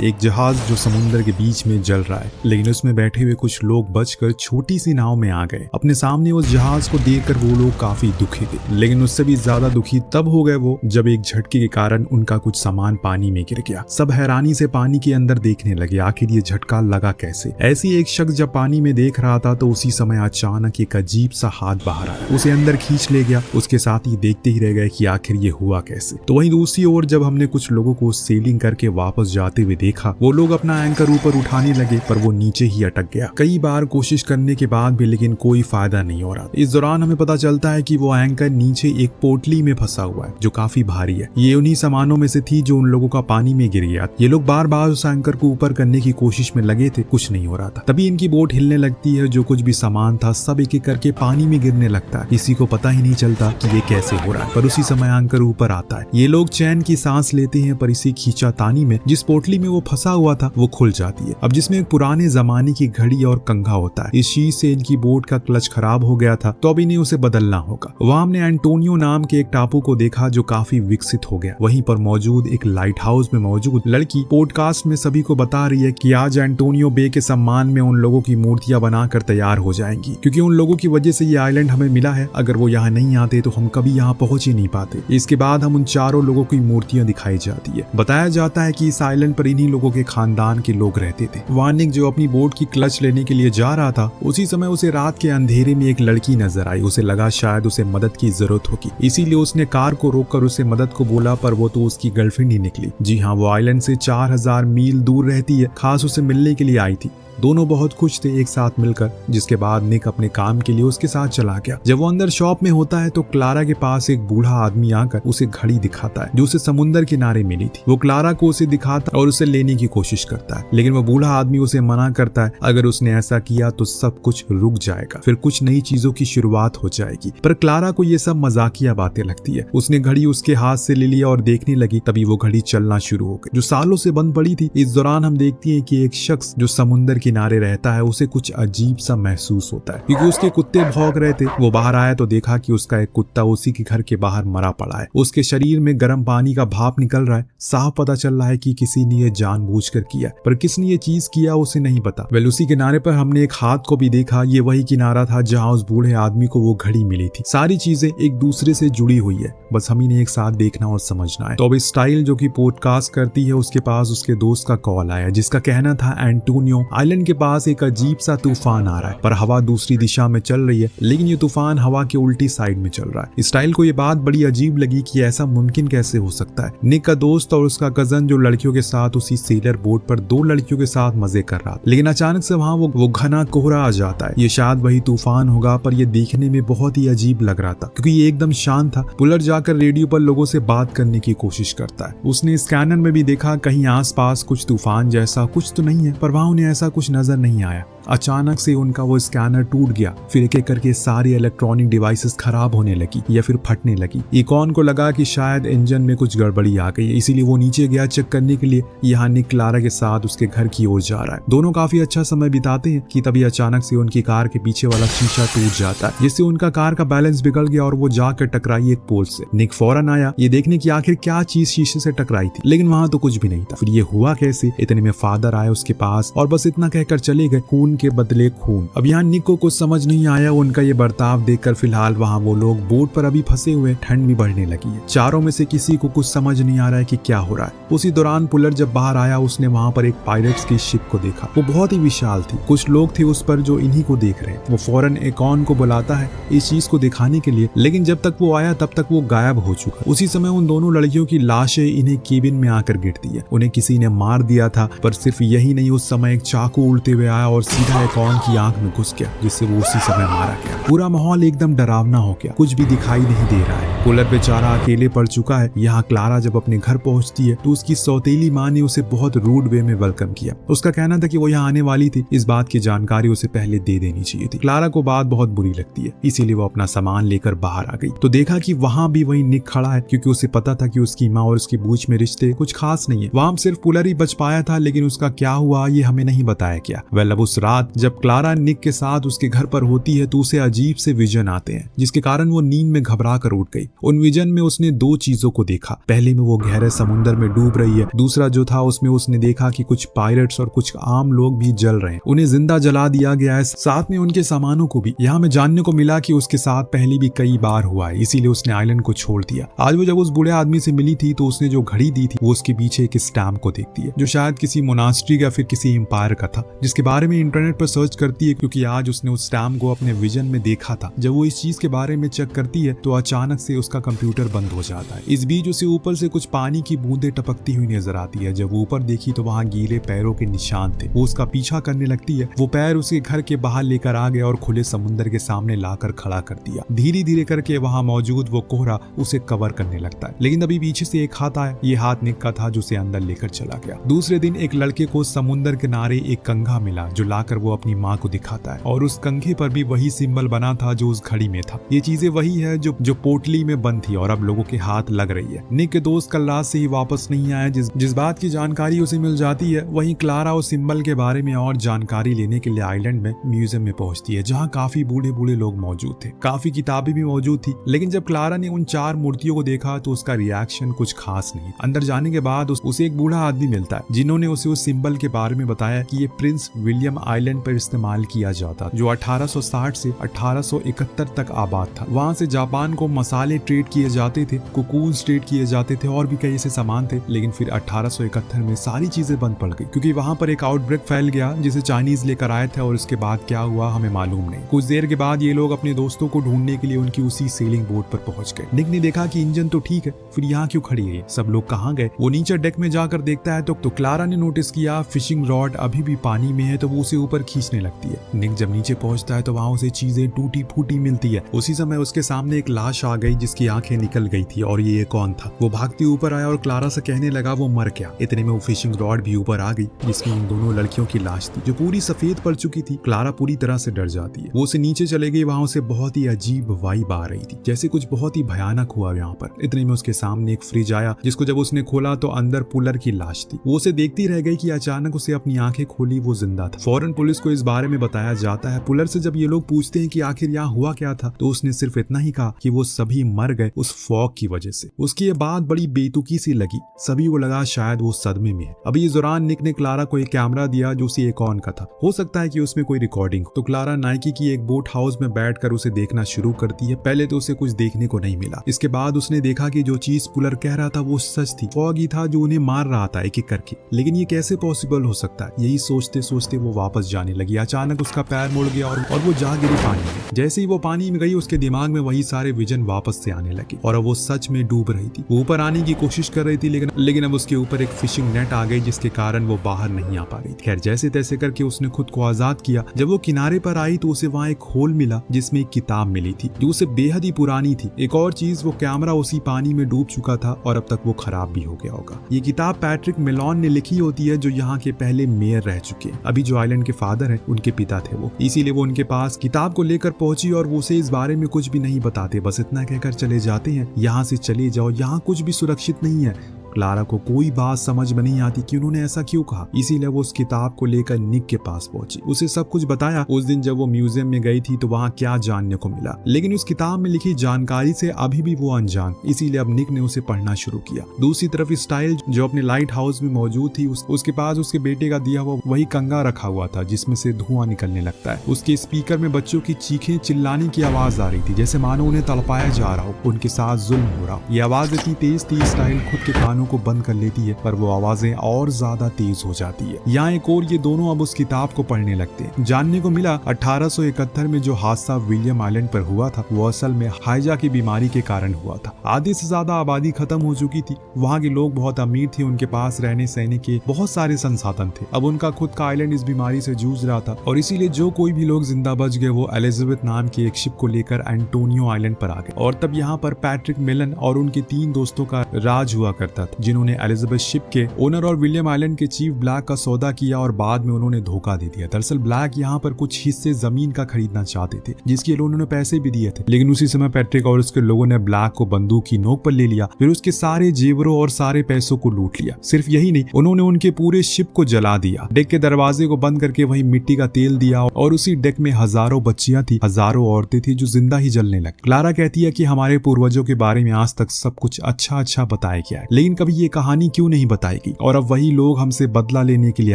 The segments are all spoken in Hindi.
एक जहाज जो समुद्र के बीच में जल रहा है, लेकिन उसमें बैठे हुए कुछ लोग बचकर छोटी सी नाव में आ गए। अपने सामने उस जहाज को देखकर वो लोग काफी दुखी थे, लेकिन उससे भी ज्यादा दुखी तब हो गए वो जब एक झटके के कारण उनका कुछ सामान पानी में गिर गया। सब हैरानी से पानी के अंदर देखने लगे, आखिर ये झटका लगा कैसे। ऐसी एक शख्स जब पानी में देख रहा था तो उसी समय अचानक एक अजीब सा हाथ बाहर आया, उसे अंदर खींच ले गया। उसके साथ ही देखते ही रह गए कि आखिर ये हुआ कैसे। तो वहीं दूसरी ओर जब हमने कुछ लोगों को सेलिंग करके वापस जाते हुए देखा, वो लोग अपना एंकर ऊपर उठाने लगे पर वो नीचे ही अटक गया। कई बार कोशिश करने के बाद भी लेकिन कोई फायदा नहीं हो रहा। इस दौरान हमें पता चलता है कि वो एंकर नीचे एक पोटली में फंसा हुआ है जो काफी भारी है। ये उन्हीं सामानों में से थी जो उन लोगों का पानी में गिर गया। ये लोग बार बार उस एंकर को ऊपर करने की कोशिश में लगे थे, कुछ नहीं हो रहा था। तभी इनकी बोट हिलने लगती है, जो कुछ भी सामान था सब एक एक करके पानी में गिरने लगता है। किसी को पता ही नहीं चलता कि ये कैसे हो रहा है, पर उसी समय एंकर ऊपर आता है। ये लोग चैन की सांस लेते हैं, पर इसी खींचातानी में जिस पोटली में वो फंसा हुआ था वो खुल जाती है। अब जिसमें एक पुराने जमाने की घड़ी और कंघा होता है। इस चीज से इनकी बोट का क्लच खराब हो गया था, तो अब इन्हें उसे बदलना होगा। वहां हमने एंटोनियो नाम के एक टापू को देखा जो काफी विकसित हो गया। वहीं पर मौजूद एक लाइट हाउस में मौजूद लड़की पॉडकास्ट में सभी को बता रही है कि आज एंटोनियो बे के सम्मान में उन लोगों की मूर्तियां बनाकर तैयार हो जाएंगी, क्योंकि उन लोगों की वजह से ये आइलैंड हमें मिला है। अगर वो यहाँ नहीं आते तो हम कभी यहाँ पहुंच ही नहीं पाते। इसके बाद हम उन चारों लोगों की मूर्तियां दिखाई जाती है। बताया जाता है कि इस आइलैंड पर इन्हीं लोगों के खानदान के लोग रहते थे। वार्निंग जो अपनी बोट की क्लच लेने के लिए जा रहा था, उसी समय उसे रात के अंधेरे में एक लड़की नजर आई। उसे लगा शायद उसे मदद की जरूरत होगी, इसीलिए उसने कार को रोककर उसे मदद को बोला, पर वो तो उसकी गर्लफ्रेंड ही निकली। जी हाँ, वो आइलैंड से 4000 मील दूर रहती है, खास उसे मिलने के लिए आई थी। दोनों बहुत खुश थे एक साथ मिलकर, जिसके बाद निक अपने काम के लिए उसके साथ चला गया। जब वो अंदर शॉप में होता है तो क्लारा के पास एक बूढ़ा आदमी आकर उसे घड़ी दिखाता है जो उसे समुद्र किनारे मिली थी। वो क्लारा को उसे दिखाता और उसे लेने की कोशिश करता है, लेकिन वो बूढ़ा आदमी उसे मना करता है। अगर उसने ऐसा किया तो सब कुछ रुक जाएगा, फिर कुछ नई चीजों की शुरुआत हो जाएगी। पर क्लारा को ये सब मजाकिया बातें लगती है। उसने घड़ी उसके हाथ से ले लिया और देखने लगी। तभी वो घड़ी चलना शुरू हो गई जो सालों से बंद पड़ी थी। इस दौरान हम देखती है कि एक शख्स जो समुद्र किनारे रहता है उसे कुछ अजीब सा महसूस होता है, क्योंकि उसके कुत्ते भौंक रहे थे। वो बाहर आया तो देखा कि उसका एक कुत्ता उसी के घर के बाहर मरा पड़ा है। उसके शरीर में गर्म पानी का भाप निकल रहा है। साफ पता चल रहा है कि किसी ने ये जानबूझकर किया, पर किसने ये चीज किया उसे नहीं पता। वेल, उसी किनारे पर हमने एक हाथ को भी देखा। ये वही किनारा था जहाँ उस बूढ़े आदमी को वो घड़ी मिली थी। सारी चीजें एक दूसरे से जुड़ी हुई है, बस हम इन्हें एक साथ देखना और समझना है। तो अब स्टाइल जो कि पॉडकास्ट करती है, उसके पास उसके दोस्त का कॉल आया, जिसका कहना था एंटोनियो आइलैंड के पास एक अजीब सा तूफान आ रहा है, पर हवा दूसरी दिशा में चल रही है, लेकिन ये तूफान हवा के उल्टी साइड में चल रहा है। स्टाइल को ये बात बड़ी अजीब लगी कि ऐसा मुमकिन कैसे हो सकता है। निक का दोस्त और उसका कजन जो लड़कियों के साथ उसी सेलर बोट पर 2 लड़कियों के साथ मजे कर रहा था, लेकिन अचानक से वहां वो घना कोहरा आ जाता है। ये शायद वही तूफान होगा, पर ये देखने में बहुत ही अजीब लग रहा था क्योंकि ये एकदम शांत था। पुलर जाकर रेडियो पर लोगों से बात करने की कोशिश करता है। उसने स्कैनर में भी देखा कहीं आसपास कुछ तूफान जैसा कुछ तो नहीं है, पर वहां उन्हें ऐसा कुछ नजर नहीं आया। अचानक से उनका वो स्कैनर टूट गया। फिर एक एक करके सारी इलेक्ट्रॉनिक डिवाइसेस खराब होने लगी या फिर फटने लगी। इकॉन को लगा कि शायद इंजन में कुछ गड़बड़ी आ गई है, इसीलिए वो नीचे गया चेक करने के लिए। यहाँ निक क्लारा के साथ उसके घर की ओर जा रहा है। दोनों काफी अच्छा समय बिताते हैं कि तभी अचानक से उनकी कार के पीछे वाला शीशा टूट जाता है, जिससे उनका कार का बैलेंस बिगड़ गया और वो जाकर टकराई एक पोल से। निक फौरन आया ये देखने की आखिर क्या चीज शीशे से टकराई थी, लेकिन वहां तो कुछ भी नहीं था। फिर ये हुआ कैसे? इतने में फादर आए उसके पास और बस इतना कहकर चले गए, खून के बदले खून। अब यहाँ निक को कुछ समझ नहीं आया उनका ये बर्ताव देखकर। फिलहाल वहाँ वो लोग बोट पर अभी फंसे हुए, ठंड भी बढ़ने लगी है। चारों में से किसी को कुछ समझ नहीं आ रहा है कि क्या हो रहा है। उसी दौरान पुलर जब बाहर आया उसने वहाँ पर एक पायरेट्स की शिप को देखा। वो बहुत ही विशाल थी। कुछ लोग थे उस पर जो इन्हीं को देख रहे। वो फौरन एकॉन को बुलाता है इस चीज को दिखाने के लिए, लेकिन जब तक वो आया तब तक वो गायब हो चुका। उसी समय उन दोनों लड़कियों की लाशें इन्हें केबिन में आकर गिरती है। उन्हें किसी ने मार दिया था, पर सिर्फ यही नहीं, उस समय एक चाकू उड़ते हुए आया और सीधा एकॉन की आंख में घुस गया, जिससे वो उसी समय मारा गया। पूरा माहौल एकदम डरावना हो गया, कुछ भी दिखाई नहीं दे रहा है। पुलर बेचारा अकेले पड़ चुका है। यहाँ क्लारा जब अपने घर पहुंचती है तो उसकी सौतेली माँ ने उसे बहुत रूड वे में वेलकम किया। उसका कहना था कि वो यहाँ आने वाली थी, इस बात की जानकारी उसे पहले दे देनी चाहिए थी। क्लारा को बात बहुत बुरी लगती है, इसीलिए वो अपना सामान लेकर बाहर आ गई तो देखा कि वहाँ भी वही निक खड़ा है, क्योंकि उसे पता था कि उसकी माँ और उसकी बूच में रिश्ते कुछ खास नहीं है। वहाँ सिर्फ पुलर ही बच पाया था, लेकिन उसका क्या हुआ ये हमें नहीं बताया गया। वेल, अब उस रात रात जब क्लारा निक के साथ उसके घर पर होती है तो उसे अजीब से विजन आते हैं, जिसके कारण वो नींद में घबरा कर उठ गई। उन विजन में उसने दो चीजों को देखा। पहले में वो गहरे समुद्र में डूब रही है, दूसरा जो था उसमें उसने देखा कि कुछ पायरेट्स और कुछ आम लोग भी जल रहे हैं, उन्हें जिंदा जला दिया गया है, साथ में उनके सामानों को भी। यहाँ में जानने को मिला कि उसके साथ पहले भी कई बार हुआ है, इसीलिए उसने आइलैंड को छोड़ दिया। आज वो जब उस बूढ़े आदमी से मिली थी तो उसने जो घड़ी दी थी वो उसके पीछे एक स्टैम्प को देखती है, जो शायद किसी मोनास्ट्री या फिर किसी एम्पायर का था, जिसके बारे में इंटरनेट पर सर्च करती है क्योंकि आज उसने उस स्टैम्प को अपने विजन में देखा था। जब वो इस चीज के बारे में चेक करती है तो अचानक से उसका कंप्यूटर बंद हो जाता है। इस बीच उसे ऊपर से कुछ पानी की बूंदें टपकती हुई नजर आती है। जब ऊपर देखी तो वहाँ गीले पैरों के निशान थे। वो उसका पीछा करने लगती है। वो पैर उसके घर के बाहर लेकर आ गया और खुले समुद्र के सामने लाकर खड़ा कर दिया। धीरे धीरे करके वहाँ मौजूद वो कोहरा उसे कवर करने लगता है, लेकिन अभी पीछे से एक हाथ आया। ये हाथ निक का था जो उसे अंदर लेकर चला गया। दूसरे दिन एक लड़के को समुद्र किनारे एक कंघा मिला जो लाकर वो अपनी माँ को दिखाता है, और उस कंघे पर भी वही सिंबल बना था जो उस घड़ी में था। ये चीजें वही है जो पोटली में बंद थी और अब लोगों के हाथ लग रही है। निक के दोस्त कल रात से ही वापस नहीं आए। जिस बात की जानकारी उसे मिल जाती है, वहीं क्लारा उस सिंबल के बारे में और जानकारी लेने के लिए आइलैंड में म्यूजियम में पहुंचती है, जहां काफी बूढ़े बूढ़े लोग मौजूद थे। काफी किताबें भी मौजूद थी, लेकिन जब क्लारा ने उन 4 मूर्तियों को देखा तो उसका रिएक्शन कुछ खास नहीं। अंदर जाने के बाद उसे एक बूढ़ा आदमी मिलता है, जिन्होंने उसे उस सिंबल के बारे में बताया कि ये प्रिंस विलियम आइलैंड पर इस्तेमाल किया जाता, जो 1860 से 1871 तक आबाद था। वहां से जापान को मसाले ट्रेड किए जाते थे, कोकून ट्रेड किए जाते थे और भी कई ऐसे सामान थे। लेकिन फिर 1871 में सारी चीजें बंद पड़ गई, क्योंकि वहां पर एक आउटब्रेक फैल गया जिसे चाइनीज लेकर आए थे, और उसके बाद क्या हुआ हमें मालूम नहीं। कुछ देर के बाद ये लोग अपने दोस्तों को ढूंढने के लिए उनकी उसी सेलिंग बोट पर पहुंच गए। निक ने देखा कि इंजन तो ठीक है, फिर यहाँ क्यों खड़ी है, सब लोग कहाँ गए। वो नीचे डेक में जाकर देखता है तो क्लारा ने नोटिस किया फिशिंग रॉड अभी भी पानी में है, तो वो उसे ऊपर खींचने लगती है। निक जब नीचे पहुंचता है तो वहां उसे चीजें टूटी फूटी मिलती है। उसी समय उसके सामने एक लाश आ गई जिसकी आंखें निकल गई थी, और ये कौन था। वो भागती ऊपर आया और क्लारा से कहने लगा वो मर गया। इतने में वो फिशिंग रॉड भी ऊपर आ गई, जिसमें इन दोनों लड़कियों की लाश थी जो पूरी सफेद पड़ चुकी थी। क्लारा पूरी तरह से डर जाती है। वो उसे नीचे चले गई। वहां उसे बहुत ही अजीब वाइब आ रही थी, जैसे कुछ बहुत ही भयानक हुआ यहाँ पर। इतने में उसके सामने एक फ्रिज आया, जिसको जब उसने खोला तो अंदर पुलर की लाश थी। वो उसे देखती रह गई कि अचानक उसे अपनी आंखें खोली, वो जिंदा था। फौरन पुलिस को इस बारे में बताया जाता है। पुलर से जब ये लोग पूछते हैं कि आखिर यहाँ हुआ क्या था, तो उसने सिर्फ इतना ही कहा कि वो सभी मर गए उस फॉग की वजह से। उसकी ये बात बड़ी बेतुकी सी लगी। सभी को लगा शायद वो सदमे में है। अभी इस दौरान निक ने क्लारा को एक कैमरा दिया जो उसे एकॉन का था। हो सकता है कि उसमें कोई रिकॉर्डिंग। तो क्लारा नाइकी की एक बोट हाउस में बैठकर उसे देखना शुरू करती है। पहले तो उसे कुछ देखने को नहीं मिला। इसके बाद उसने देखा कि जो चीज पुलर कह रहा था वो सच थी। फॉग ही था जो उन्हें मार रहा था एक एक करके। लेकिन ये कैसे पॉसिबल हो सकता है, यही सोचते सोचते वो वापस जाने लगी। अचानक उसका पैर मुड़ गया और वो जा गिरी पानी में। जैसे ही वो पानी में गई उसके दिमाग में वही सारे विजन वापस से आने लगे, और अब वो सच में डूब रही थी। वो ऊपर आने की कोशिश कर रही थी, लेकिन अब उसके ऊपर एक फिशिंग नेट आ गई, जिसके कारण वो बाहर नहीं आ पा रही थी। खैर जैसे तैसे करके उसने खुद को आजाद किया। जब वो किनारे पर आई तो उसे वहाँ एक होल मिला जिसमें एक किताब मिली थी जो उसे बेहद ही पुरानी थी। एक और चीज, वो कैमरा उसी पानी में डूब चुका था और अब तक वो खराब भी हो गया होगा। ये किताब पैट्रिक मेलोन ने लिखी होती है, जो यहाँ के पहले मेयर रह चुके हैं। अभी जो आइलैंड के फादर हैं उनके पिता थे वो, इसीलिए वो उनके पास किताब को लेकर पहुंची और वो उसे इस बारे में कुछ भी नहीं बताते, बस इतना कहकर चले जाते हैं यहाँ से चले जाओ, यहाँ कुछ भी सुरक्षित नहीं है। क्लारा को कोई बात समझ में नहीं आती कि उन्होंने ऐसा क्यों कहा, इसीलिए वो उस किताब को लेकर निक के पास पहुंची। उसे सब कुछ बताया उस दिन जब वो म्यूजियम में गई थी तो वहाँ क्या जानने को मिला। लेकिन उस किताब में लिखी जानकारी से अभी भी वो अनजान, इसीलिए अब निक ने उसे पढ़ना शुरू किया। दूसरी तरफ स्टाइल जो अपने लाइट हाउस में मौजूद थी, उसके पास उसके बेटे का दिया हुआ वही कंगा रखा हुआ था जिसमें से धुआं निकलने लगता है। उसके स्पीकर में बच्चों की चीखें चिल्लाने की आवाज आ रही थी, जैसे मानो उन्हें तड़पाया जा रहा हो, उनके साथ जुल्म हो रहा हो। ये आवाज इतनी तेज थी, स्टाइल खुद के कानों को बंद कर लेती है, पर वो आवाजें और ज्यादा तेज हो जाती है। यहाँ एक और ये दोनों अब उस किताब को पढ़ने लगते हैं। जानने को मिला 1871 में जो हादसा विलियम आइलैंड पर हुआ था वो असल में हाइजा की बीमारी के कारण हुआ था। आधे से ज्यादा आबादी खत्म हो चुकी थी। वहाँ के लोग बहुत अमीर थे, उनके पास रहने सहने के बहुत सारे संसाधन थे। अब उनका खुद का आइलैंड इस बीमारी से जूझ रहा था, और इसीलिए जो कोई भी लोग जिंदा बच गए वो एलिजाबेथ नाम की एक शिप को लेकर एंटोनियो आइलैंड पर आ गए। और तब यहाँ पर पैट्रिक मेलन और उनके 3 दोस्तों का राज हुआ करता था। जिन्होंने एलिजाबेथ शिप के ओनर और विलियम आइलैंड के चीफ ब्लैक का सौदा किया और बाद में उन्होंने धोखा दे दिया। दरअसल ब्लैक यहाँ पर कुछ हिस्से जमीन का खरीदना चाहते थे, जिसके लिए उन्होंने पैसे भी दिए थे, लेकिन उसी समय पैट्रिक और उसके लोगों ने ब्लैक को बंदूक की नोक पर ले लिया, फिर उसके सारे जेवरों और सारे पैसों को लूट लिया। सिर्फ यही नहीं, उन्होंने उनके पूरे शिप को जला दिया, डेक के दरवाजे को बंद करके वही मिट्टी का तेल दिया और उसी डेक में हजारों बच्चियां थी, हजारों औरतें थी जो जिंदा ही जलने लगी। क्लारा कहती है कि हमारे पूर्वजों के बारे में आज तक सब कुछ अच्छा बताया गया है, लेकिन कभी ये कहानी क्यों नहीं बताएगी, और अब वही लोग हमसे बदला लेने के लिए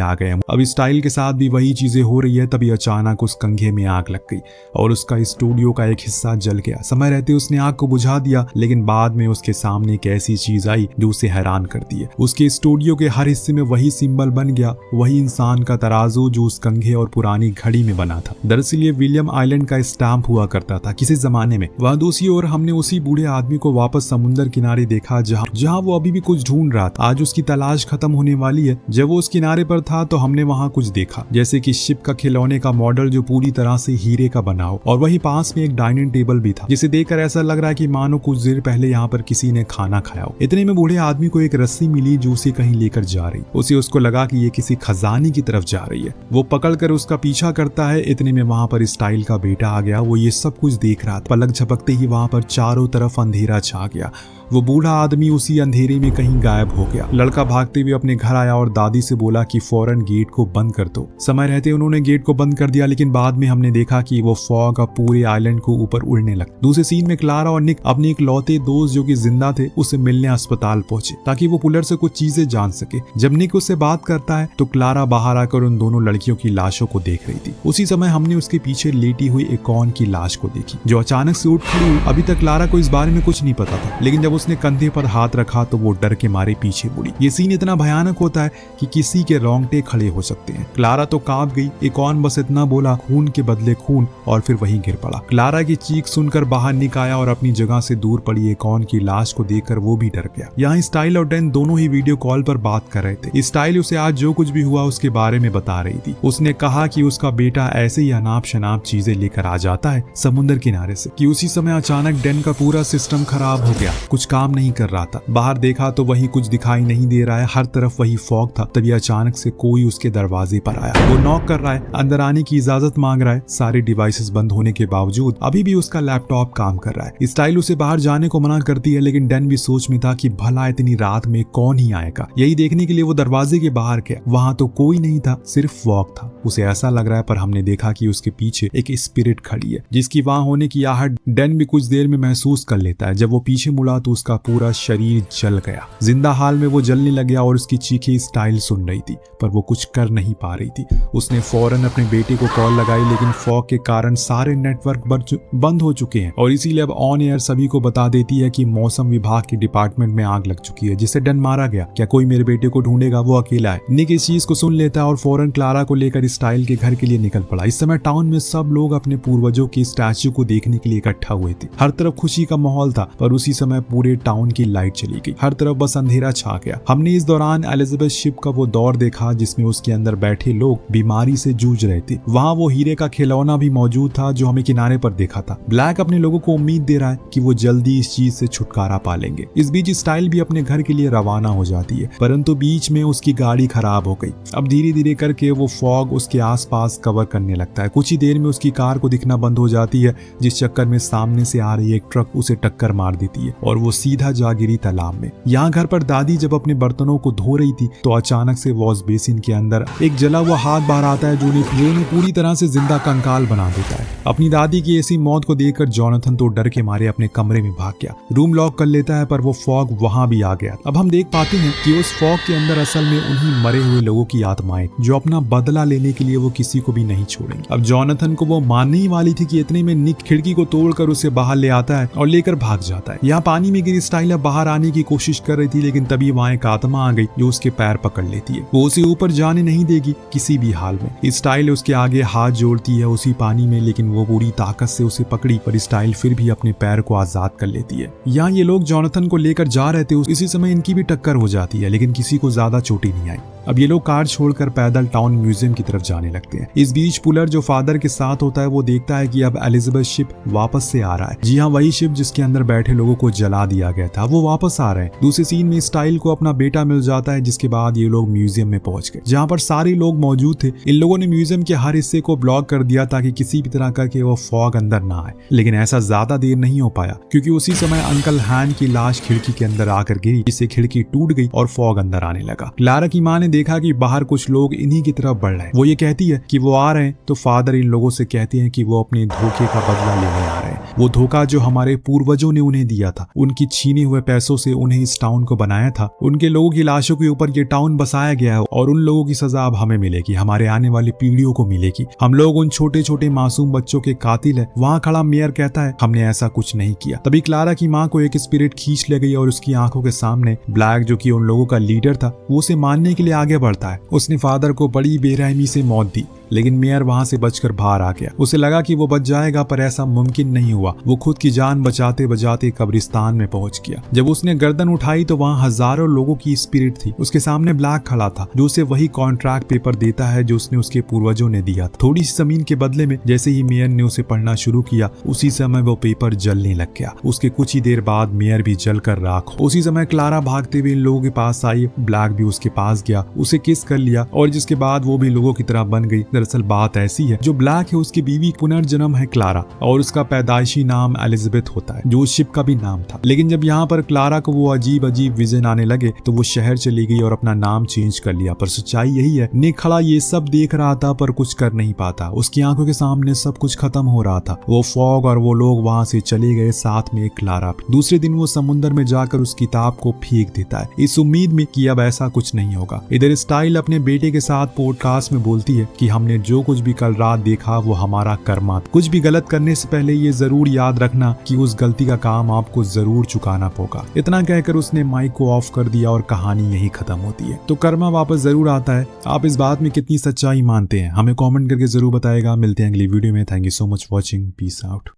आ गए हैं। अब स्टाइल के साथ भी वही चीजें हो रही है। तभी अचानक उस कंघे में आग लग गई और उसका स्टूडियो का एक हिस्सा जल गया। समय रहते उसने आग को बुझा दिया, लेकिन बाद में उसके सामने एक ऐसी चीज आई जो उसे हैरान कर दी है। उसके स्टूडियो के हर हिस्से में वही सिंबल बन गया, वही इंसान का तराजू जो उस कंघे और पुरानी घड़ी में बना था। दरअसल ये विलियम आइलैंड का स्टैंप हुआ करता था किसी जमाने में। वह दूसरी ओर हमने उसी बूढ़े आदमी को वापस समुद्र किनारे देखा जहाँ वो अभी भी कुछ ढूंढ रहा था। आज उसकी तलाश खत्म होने वाली है। जब वो उस किनारे पर था तो हमने वहाँ कुछ देखा, जैसे कि शिप का खिलौने का मॉडल जो पूरी तरह से हीरे का बना हो, और वही पास में एक डाइनिंग टेबल भी था, जिसे देखकर ऐसा लग रहा है कि मानो कुछ देर पहले यहाँ पर किसी ने खाना खाया हो। इतने में बूढ़े आदमी को एक रस्सी मिली जो उसे कहीं लेकर जा रही। उसको लगा कि ये किसी खजाने की तरफ जा रही है। वो पकड़कर उसका पीछा करता है। इतने में वहाँ पर स्टाइल का बेटा आ गया। वो ये सब कुछ देख रहा था। पलक झपकते ही वहाँ पर चारों तरफ अंधेरा छा गया। वो बूढ़ा आदमी उसी अंधेरे में कहीं गायब हो गया। लड़का भागते हुए अपने घर आया और दादी से बोला कि फौरन गेट को बंद कर दो। समय रहते उन्होंने गेट को बंद कर दिया, लेकिन बाद में हमने देखा कि वो फॉग अब पूरे आइलैंड को ऊपर उड़ने लगा। दूसरे सीन में क्लारा और निक अपने एक लौते दोस्त जो कि जिंदा थे उससे मिलने अस्पताल पहुंचे ताकि वो पुलर से कुछ चीजें जान सके। जब निक उससे बात करता है तो क्लारा बाहर आकर उन दोनों लड़कियों की लाशों को देख रही थी। उसी समय हमने उसके पीछे लेटी हुई एक ऑन की लाश को देखी जो अचानक से उठ खड़ी हुई। अभी तक क्लारा को इस बारे में कुछ नहीं पता था, लेकिन जब उसने कंधे पर हाथ रखा तो वो डर के मारे पीछे मुड़ी। ये सीन इतना भयानक होता है कि किसी के रोंगटे खड़े हो सकते हैं। क्लारा तो कांप गई। एक ऑन बस इतना बोला, खून के बदले खून, और फिर वहीं गिर पड़ा। क्लारा की चीख सुनकर बाहर निक आया और अपनी जगह से दूर पड़ी एक ऑन की लाश को देखकर वो भी डर गया। यहाँ स्टाइल और डैन दोनों ही वीडियो कॉल पर बात कर रहे थे। स्टाइल उसे आज जो कुछ भी हुआ उसके बारे में बता रही थी। उसने कहा कि उसका बेटा ऐसे ही अनाप शनाप चीजें लेकर आ जाता है समुद्र किनारे से, कि उसी समय अचानक डैन का पूरा सिस्टम खराब हो गया, कुछ काम नहीं कर रहा था। बाहर देखा तो वही कुछ दिखाई नहीं दे रहा है, हर तरफ वही फॉग था। तभी अचानक से कोई उसके दरवाजे पर आया। वो नॉक कर रहा है, अंदर आने की इजाजत मांग रहा है। सारे डिवाइसेस बंद होने के बावजूद अभी भी उसका लैपटॉप काम कर रहा है। स्टाइल उसे बाहर जाने को मना करती है, लेकिन डैन भी सोच में था कि भला इतनी रात में कौन ही आएगा। यही देखने के लिए वो दरवाजे के बाहर गया। वहां तो कोई नहीं था, सिर्फ फॉग था। उसे ऐसा लग रहा है, पर हमने देखा कि उसके पीछे एक स्पिरिट खड़ी है जिसकी वहां होने की आहट डैन भी कुछ देर में महसूस कर लेता है। जब वो पीछे मुड़ा तो उसका पूरा शरीर जल गया। जिंदा हाल में वो जलने लग गया और उसकी चीखें स्टाइल सुन रही थी, पर वो कुछ कर नहीं पा रही थी। उसने फौरन अपने बेटे को कॉल लगाई, लेकिन फॉग के कारण सारे नेटवर्क बंद हो चुके हैं और इसीलिए अब ऑन एयर सभी को बता देती है कि मौसम विभाग के डिपार्टमेंट में आग लग चुकी है, जिससे डन मारा गया। क्या कोई मेरे बेटे को ढूंढेगा? वो अकेला है। निक इस चीज को सुन लेता है और फौरन क्लारा को लेकर स्टाइल के घर के लिए निकल पड़ा। इस समय टाउन में सब लोग अपने पूर्वजों की स्टैच्यू को देखने के लिए इकट्ठा हुए थे। हर तरफ खुशी का माहौल था, पर उसी समय पूरे टाउन की लाइट चली गई। हर तरफ बस अंधेरा छा गया। हमने इस दौरान एलिजाबेथ शिप का वो दौर देखा जिसमें उसके अंदर बैठे लोग बीमारी से जूझ रहे थे। वहाँ वो हीरे का खिलौना भी मौजूद था जो हमें किनारे पर देखा था। ब्लैक अपने लोगों को उम्मीद दे रहा है कि वो जल्दी इस चीज से छुटकारा पा लेंगे। इस बीच स्टाइल भी अपने घर के लिए रवाना हो जाती है, परंतु बीच में उसकी गाड़ी खराब हो गई। अब धीरे धीरे करके वो फॉग उसके आसपास कवर करने लगता है। कुछ ही देर में उसकी कार को दिखना बंद हो जाती है, जिस चक्कर में सामने से आ रही एक ट्रक उसे टक्कर मार देती है और वो सीधा जा गिरी तालाब में। यहाँ घर पर दादी जब अपने बर्तनों को धो रही थी तो अचानक से वॉश बेसिन के अंदर एक जला हुआ हाथ बाहर आता है जो उन्हें पूरी तरह से जिंदा कंकाल बना देता है। अपनी दादी की ऐसी मौत को देखकर जॉनथन तो डर के मारे अपने कमरे में भाग गया। रूम लॉक कर लेता है, पर वो फॉग वहां भी आ गया। अब हम देख पाते हैं कि उस फॉग के अंदर असल में उन्हीं मरे हुए लोगों की आत्माएं जो अपना बदला लेने के लिए वो किसी को भी नहीं छोड़ेंगे। अब जॉनथन को वो मानने ही वाली थी कि इतने में निक खिड़की को तोड़कर उसे बाहर ले आता है और लेकर भाग जाता है। यहाँ पानी में गिरी स्टाइल बाहर आने की कोशिश कर रही थी, लेकिन तभी वहां एक आत्मा आ गई जो उसके पैर पकड़ लेती है। वो उसे ऊपर जाने नहीं देगी किसी भी हाल में। स्टाइल उसके आगे हाथ जोड़ती है उसी पानी में, लेकिन वो पूरी ताकत से उसे पकड़ी, पर स्टाइल फिर भी अपने पैर को आजाद कर लेती है। यहाँ ये लोग जॉनथन को लेकर जा रहे थे, इसी समय इनकी भी टक्कर हो जाती है, लेकिन किसी को ज्यादा चोटें नहीं आई। अब ये लोग कार छोड़कर पैदल टाउन म्यूजियम की तरफ जाने लगते हैं। इस बीच पुलर जो फादर के साथ होता है वो देखता है कि अब एलिजाबेथ शिप वापस से आ रहा है। जी हाँ, वही शिप जिसके अंदर बैठे लोगों को जला दिया गया था वो वापस आ रहे हैं। दूसरे सीन में स्टाइल को अपना बेटा मिल जाता है, जिसके बाद ये लोग म्यूजियम में पहुंच गए जहाँ पर सारे लोग मौजूद थे। इन लोगों ने म्यूजियम के हर हिस्से को ब्लॉक कर दिया ताकि किसी भी तरह का कि वो फॉग अंदर ना आए, लेकिन ऐसा ज्यादा देर नहीं हो पाया क्योंकि उसी समय अंकल हैन की लाश खिड़की के अंदर आकर गिरी, जिससे खिड़की टूट गई और फॉग अंदर आने लगा। क्लारा की मां ने देखा कि बाहर कुछ लोग इन्हीं की तरफ बढ़ रहे हैं। वो ये कहती है कि वो आ रहे हैं, तो फादर इन लोगों से कहते हैं कि वो अपने धोखे का बदला लेने आ रहे हैं। वो धोखा जो हमारे पूर्वजों ने उन्हें दिया था, उनकी छीने हुए पैसों से उन्हें इस टाउन को बनाया था, उनके लोगों की लाशों के ऊपर ये टाउन बसाया गया है और उन लोगों की सजा अब हमें मिलेगी, हमारे आने वाली पीढ़ियों को मिलेगी। हम लोग उन छोटे छोटे मासूम बच्चों के कातिल है। वहाँ खड़ा मेयर कहता है हमने ऐसा कुछ नहीं किया। तभी क्लारा की माँ को एक स्पिरिट खींच ले गई और उसकी आंखों के सामने ब्लैक जो कि उन लोगों का लीडर था वो उसे मारने के लिए आगे बढ़ता है। उसने फादर को बड़ी बेरहमी से मौत दी, लेकिन मेयर वहां से बचकर बाहर आ गया। उसे लगा कि वो बच जाएगा, पर ऐसा मुमकिन नहीं हुआ। वो खुद की जान बचाते बचाते कब्रिस्तान में पहुंच गया। जब उसने गर्दन उठाई तो वहां हजारों लोगों की स्पिरिट थी। उसके सामने ब्लैक खड़ा था जो उसे वही कॉन्ट्रैक्ट पेपर देता है जो उसने उसके पूर्वजों ने दिया था। थोड़ी सी जमीन के बदले में जैसे ही मेयर ने उसे पढ़ना शुरू किया, उसी समय वो पेपर जलने लग गया। उसके कुछ ही देर बाद मेयर भी जलकर राख। उसी समय क्लारा भागते हुए इन लोगों के पास आई। ब्लैक भी उसके पास गया, उसे किस कर लिया और जिसके बाद वो भी लोगों की तरह बन गई। दरअसल बात ऐसी है, जो ब्लैक है उसकी बीवी पुनर्जन्म है क्लारा और उसका पैदाइशी नाम एलिजाबेथ होता है, जो उस शिप का भी नाम था। लेकिन जब यहाँ पर क्लारा को वो अजीब अजीब विजन आने लगे तो वो शहर चली गई और अपना नाम चेंज कर लिया। पर सच्चाई यही है, निक खड़ा ये सब देख रहा था पर कुछ कर नहीं पाता। उसकी आंखों के सामने सब कुछ खत्म हो रहा था। वो फॉग और वो लोग वहां से चले गए, साथ में क्लारा। दूसरे दिन वो समुद्र में जाकर उस किताब को फेंक देता है, इस उम्मीद में कि अब ऐसा कुछ नहीं होगा। इधर स्टाइल अपने बेटे के साथ पॉडकास्ट में बोलती है कि हमने जो कुछ भी कल रात देखा वो हमारा कर्मा। कुछ भी गलत करने से पहले ये जरूर याद रखना कि उस गलती का काम आपको जरूर चुकाना होगा। इतना कहकर उसने माइक को ऑफ कर दिया और कहानी यही खत्म होती है। तो कर्मा वापस जरूर आता है। आप इस बात में कितनी सच्चाई मानते हैं हमें कमेंट करके जरूर बताएगा। मिलते हैं अगली वीडियो में। Thank you so much watching. Peace out.